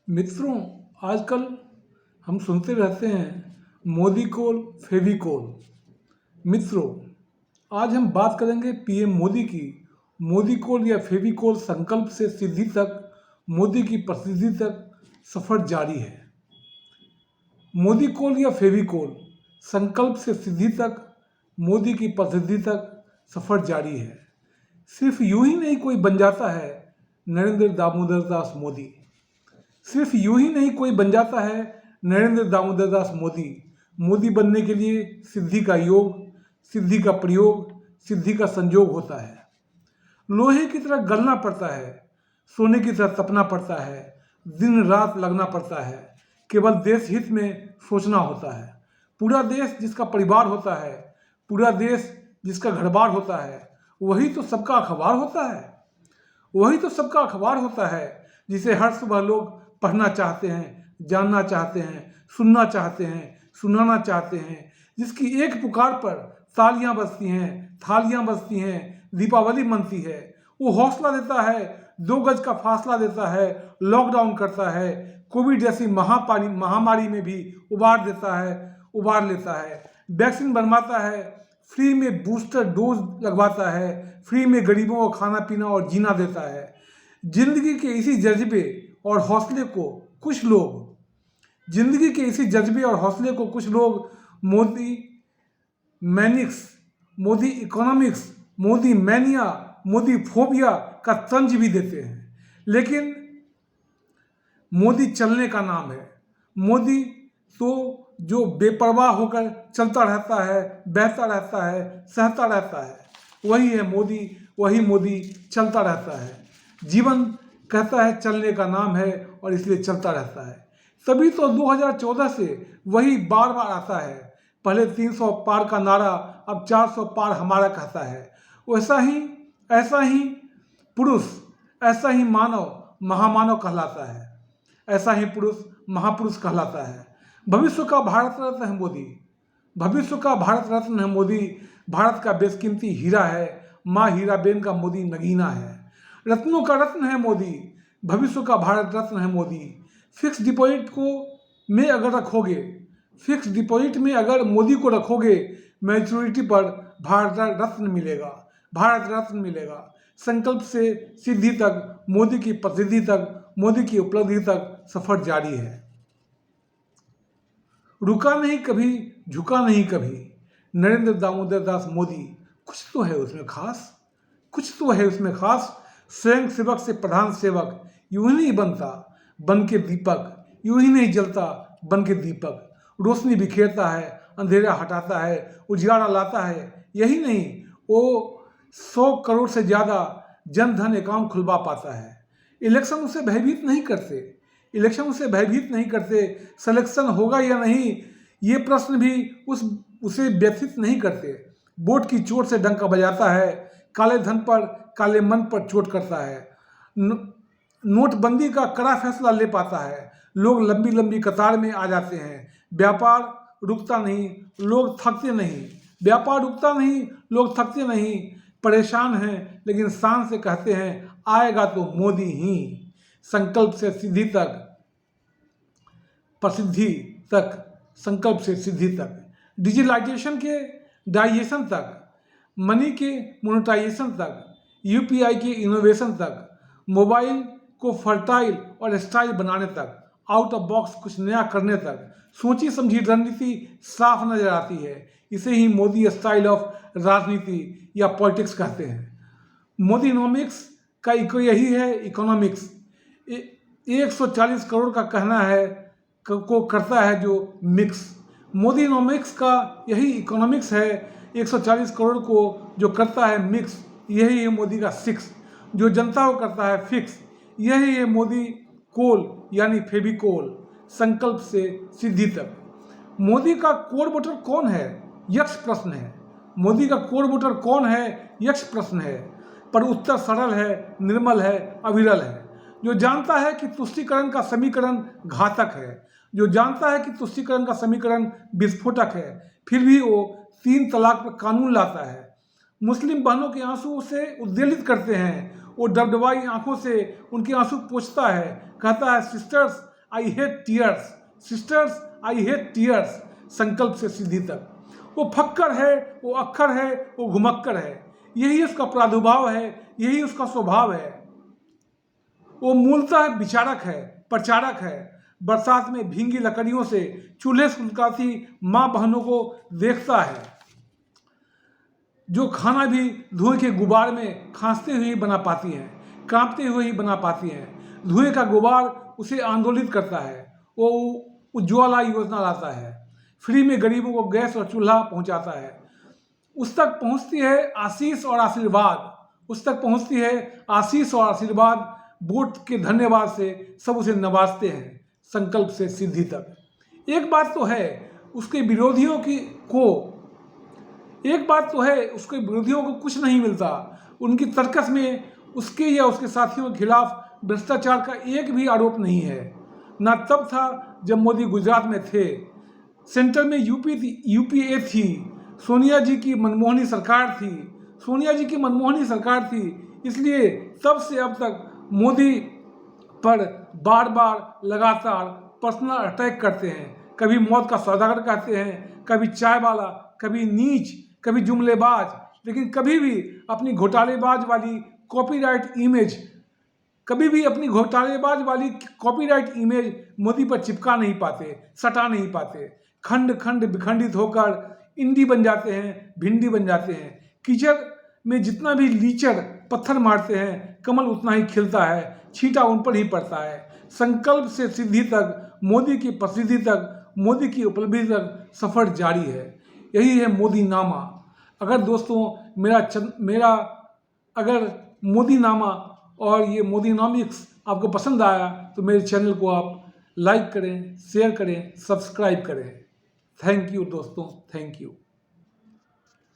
मित्रों, आजकल हम सुनते रहते हैं मोदी कोल फेविकोल। मित्रों, आज हम बात करेंगे पीएम मोदी की। मोदी कोल या फेविकोल संकल्प से सिद्धि तक, मोदी की प्रसिद्धि तक सफर जारी है। मोदी कोल या फेविकोल संकल्प से सिद्धि तक, मोदी की प्रसिद्धि तक सफर जारी है। सिर्फ यूं ही नहीं कोई बन जाता है नरेंद्र दामोदर दास मोदी। सिर्फ यूं ही नहीं कोई बन जाता है नरेंद्र दामोदर दास मोदी। मोदी बनने के लिए सिद्धि का योग, सिद्धि का प्रयोग, सिद्धि का संयोग होता है। लोहे की तरह गलना पड़ता है, सोने की तरह तपना पड़ता है, दिन रात लगना पड़ता है। केवल देश हित में सोचना होता है। पूरा देश जिसका परिवार होता है, पूरा देश जिसका घरबार होता है, वही तो सबका अखबार होता है। वही तो सबका अखबार होता है जिसे हर सुबह लोग पढ़ना चाहते हैं, जानना चाहते हैं, सुनना चाहते हैं, सुनाना चाहते हैं। जिसकी एक पुकार पर तालियां बजती हैं, थालियां बजती हैं, दीपावली मनती है। वो हौसला देता है, 2 गज का फासला देता है, लॉकडाउन करता है, कोविड जैसी महामारी में भी उबार लेता है, वैक्सीन बनवाता है, फ्री में बूस्टर डोज लगवाता है, फ्री में गरीबों को खाना पीना और जीना देता है। जिंदगी के इसी जज्बे और हौसले को कुछ लोग मोदी मैनिक्स, Modi economics, Modi mania, Modi phobia का तंज भी देते हैं। लेकिन मोदी चलने का नाम है। मोदी तो जो बेपरवाह होकर चलता रहता है, बहता रहता है, सहता रहता है, वही है मोदी। वही मोदी चलता रहता है। जीवन कहता है चलने का नाम है और इसलिए चलता रहता है। तभी तो 2014 से वही बार बार आता है। पहले 300 पार का नारा, अब 400 पार हमारा कहता है। ऐसा ही पुरुष, ऐसा ही मानव महामानव कहलाता है। ऐसा ही पुरुष महापुरुष कहलाता है। भविष्य का भारत रत्न है मोदी। भविष्य का भारत रत्न है मोदी। भारत का बेशकीमती हीरा है। माँ हीराबेन का मोदी नगीना है। रत्नों का रत्न है मोदी। भविष्य का भारत रत्न है मोदी। फिक्स डिपॉजिट में अगर मोदी को रखोगे, मैच्योरिटी पर भारत रत्न मिलेगा। संकल्प से सिद्धि तक, मोदी की प्रसिद्धि तक, मोदी की उपलब्धि तक सफर जारी है। रुका नहीं कभी, झुका नहीं कभी। नरेंद्र दामोदर दास मोदी, कुछ तो है उसमें खास। स्वयं सेवक से प्रधान सेवक यूं ही नहीं बनता बन के दीपक, यूं ही नहीं जलता बन के दीपक। रोशनी बिखेरता है, अंधेरा हटाता है, उजियारा लाता है। यही नहीं, वो 100 करोड़ से ज़्यादा जन धन अकाउंट खुलवा पाता है। इलेक्शन उसे भयभीत नहीं करते। सिलेक्शन होगा या नहीं, ये प्रश्न भी उसे व्यथित नहीं करते। वोट की चोट से डंका बजाता है, काले धन पर, काले मन पर चोट करता है। नोटबंदी का कड़ा फैसला ले पाता है। लोग लंबी लंबी कतार में आ जाते हैं। व्यापार रुकता नहीं, लोग थकते नहीं। परेशान हैं, लेकिन शान से कहते हैं आएगा तो मोदी ही। संकल्प से सिद्धि तक, प्रसिद्धि तक, संकल्प से सिद्धि तक, डिजिटलाइजेशन के डाइजेशन तक, मनी के मोनेटाइजेशन तक, यूपीआई के इनोवेशन तक, मोबाइल को फर्टाइल और स्टाइल बनाने तक, आउट ऑफ बॉक्स कुछ नया करने तक, सोची समझी रणनीति साफ नजर आती है। इसे ही मोदी स्टाइल ऑफ राजनीति या पॉलिटिक्स कहते हैं। मोदीनोमिक्स का यही है इकोनॉमिक्स। 140 करोड़ का कहना है को करता है जो मिक्स। मोदीनोमिक्स का यही इकोनॉमिक्स है। 140 करोड़ को जो करता है मिक्स, यही है मोदी का सिक्स। जो जनता को करता है फिक्स, यही है मोदी कोल यानी फेविकोल। संकल्प से सिद्धि तक। मोदी का कोर वोटर कौन है, यक्ष प्रश्न है। मोदी का कोर वोटर कौन है, यक्ष प्रश्न है। पर उत्तर सरल है, निर्मल है, अविरल है। जो जानता है कि तुष्टीकरण का समीकरण घातक है, जो जानता है कि तुष्टीकरण का समीकरण विस्फोटक है, फिर भी वो 3 तलाक पर कानून लाता है। मुस्लिम बहनों के आंसू उसे उद्वेलित करते हैं। वो डबडबाई आंखों से उनके आंसू पोंछता है, कहता है sisters I hate tears, sisters I hate tears, संकल्प से सिद्धि तक। वो फक्कर है, वो अक्खर है, वो घुमक्कर है, यही उसका प्रादुर्भाव है, यही उसका स्वभाव है। वो मूलतः विचारक है, प्रचारक है, बरसात में भींगी लकड़ियों से चूल्हे सुलगाती माँ बहनों को देखता है, जो खाना भी धुएं के गुबार में खांसते हुए ही बना पाती हैं, कांपते हुए ही बना पाती हैं। धुएं का गुबार उसे आंदोलित करता है। वो उज्ज्वला योजना लाता है, फ्री में गरीबों को गैस और चूल्हा पहुंचाता है। उस तक पहुंचती है आशीष और आशीर्वाद, उस तक पहुंचती है आशीष और आशीर्वाद। वोट के धन्यवाद से सब उसे नवाजते हैं, संकल्प से सिद्धि तक। एक बात तो है उसके विरोधियों को कुछ नहीं मिलता। उनकी तर्कस में उसके या उसके साथियों के खिलाफ भ्रष्टाचार का एक भी आरोप नहीं है। ना तब था जब मोदी गुजरात में थे, सेंटर में यूपीए थी, सोनिया जी की मनमोहनी सरकार थी। इसलिए तब से अब तक मोदी पर बार बार लगातार पर्सनल अटैक करते हैं। कभी मौत का सौदागर कहते हैं, कभी चाय वाला, कभी नीच, कभी जुमलेबाज, लेकिन कभी भी अपनी घोटालेबाज वाली कॉपीराइट इमेज मोदी पर चिपका नहीं पाते, सटा नहीं पाते। खंड खंड विखंडित होकर इंडी बन जाते हैं, भिंडी बन जाते हैं। कीचड़ में जितना भी लीचड़ पत्थर मारते हैं, कमल उतना ही खिलता है, छींटा उन पर ही पड़ता है। संकल्प से सिद्धि तक, मोदी की प्रसिद्धि तक, मोदी की उपलब्धि तक सफर जारी है। यही है मोदी नामा। अगर दोस्तों अगर मोदी नामा और ये मोदीनॉमिक्स आपको पसंद आया तो मेरे चैनल को आप लाइक करें, शेयर करें, सब्सक्राइब करें। थैंक यू दोस्तों, थैंक यू।